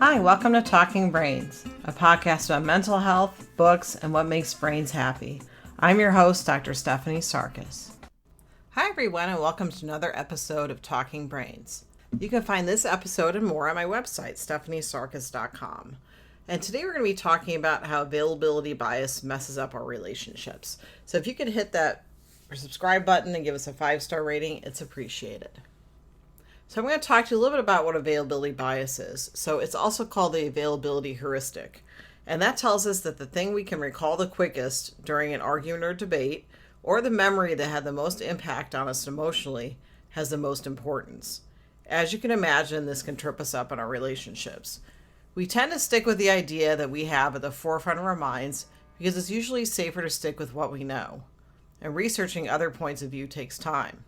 Hi, welcome to Talking Brains, a podcast about mental health, books, and what makes brains happy. I'm your host, Dr. Stephanie Sarkis. Hi, everyone, and welcome to another episode of Talking Brains. You can find this episode and more on my website, stephaniesarkis.com. And today we're going to be talking about how availability bias messes up our relationships. So if you could hit that subscribe button and give us a 5-star rating, it's appreciated. So I'm going to talk to you a little bit about what availability bias is. So it's also called the availability heuristic. And that tells us that the thing we can recall the quickest during an argument or debate, or the memory that had the most impact on us emotionally, has the most importance. As you can imagine, this can trip us up in our relationships. We tend to stick with the idea that we have at the forefront of our minds because it's usually safer to stick with what we know. And researching other points of view takes time.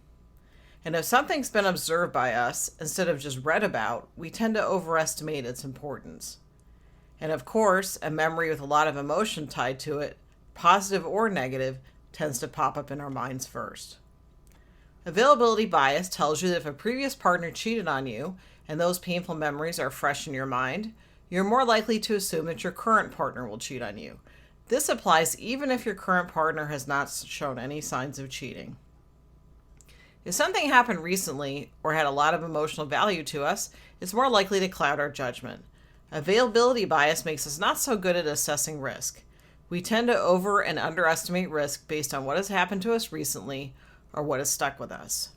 And if something's been observed by us instead of just read about, we tend to overestimate its importance. And of course, a memory with a lot of emotion tied to it, positive or negative, tends to pop up in our minds first. Availability bias tells you that if a previous partner cheated on you and those painful memories are fresh in your mind, you're more likely to assume that your current partner will cheat on you. This applies even if your current partner has not shown any signs of cheating. If something happened recently or had a lot of emotional value to us, it's more likely to cloud our judgment. Availability bias makes us not so good at assessing risk. We tend to over and underestimate risk based on what has happened to us recently or what has stuck with us.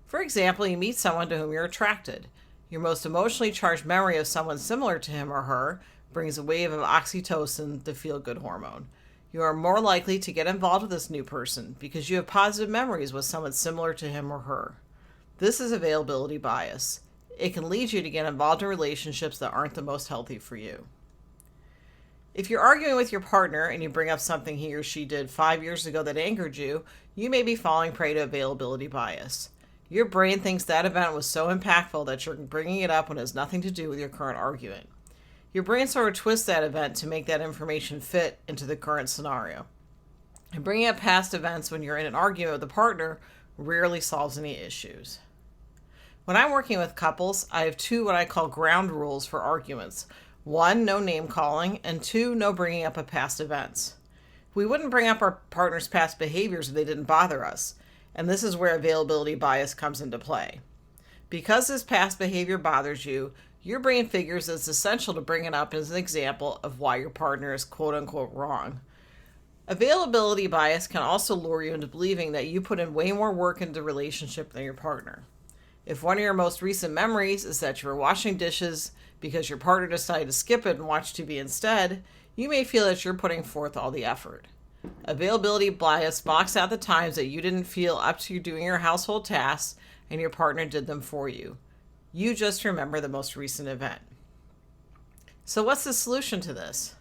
For example, you meet someone to whom you're attracted. Your most emotionally charged memory of someone similar to him or her brings a wave of oxytocin, the feel-good hormone. You are more likely to get involved with this new person because you have positive memories with someone similar to him or her. This is availability bias. It can lead you to get involved in relationships that aren't the most healthy for you. If you're arguing with your partner and you bring up something he or she did 5 years ago that angered you, you may be falling prey to availability bias. Your brain thinks that event was so impactful that you're bringing it up when it has nothing to do with your current argument. Your brain sort of twists that event to make that information fit into the current scenario. And bringing up past events when you're in an argument with a partner rarely solves any issues. When I'm working with couples, I have 2 what I call ground rules for arguments. 1, no name calling, and 2, no bringing up of past events. We wouldn't bring up our partner's past behaviors if they didn't bother us, and this is where availability bias comes into play. Because this past behavior bothers you, your brain figures it's essential to bring it up as an example of why your partner is quote-unquote wrong. Availability bias can also lure you into believing that you put in way more work into the relationship than your partner. If one of your most recent memories is that you were washing dishes because your partner decided to skip it and watch TV instead, you may feel that you're putting forth all the effort. Availability bias blocks out the times that you didn't feel up to doing your household tasks and your partner did them for you. You just remember the most recent event. So what's the solution to this?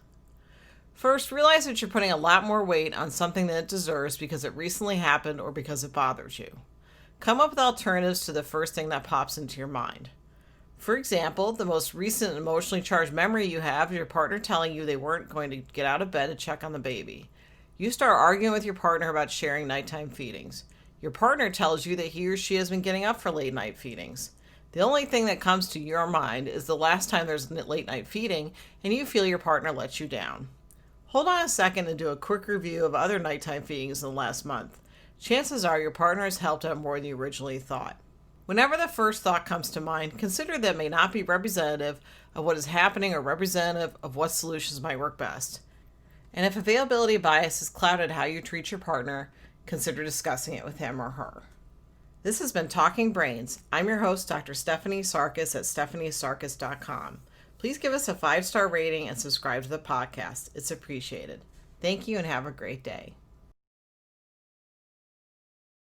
First, realize that you're putting a lot more weight on something than it deserves because it recently happened or because it bothers you. Come up with alternatives to the first thing that pops into your mind. For example, the most recent emotionally charged memory you have is your partner telling you they weren't going to get out of bed to check on the baby. You start arguing with your partner about sharing nighttime feedings. Your partner tells you that he or she has been getting up for late night feedings. The only thing that comes to your mind is the last time there's late night feeding and you feel your partner let you down. Hold on a second and do a quick review of other nighttime feedings in the last month. Chances are your partner has helped out more than you originally thought. Whenever the first thought comes to mind, consider that it may not be representative of what is happening or representative of what solutions might work best. And if availability bias has clouded how you treat your partner, consider discussing it with him or her. This has been Talking Brains. I'm your host, Dr. Stephanie Sarkis at stephaniesarkis.com. Please give us a 5-star rating and subscribe to the podcast. It's appreciated. Thank you and have a great day.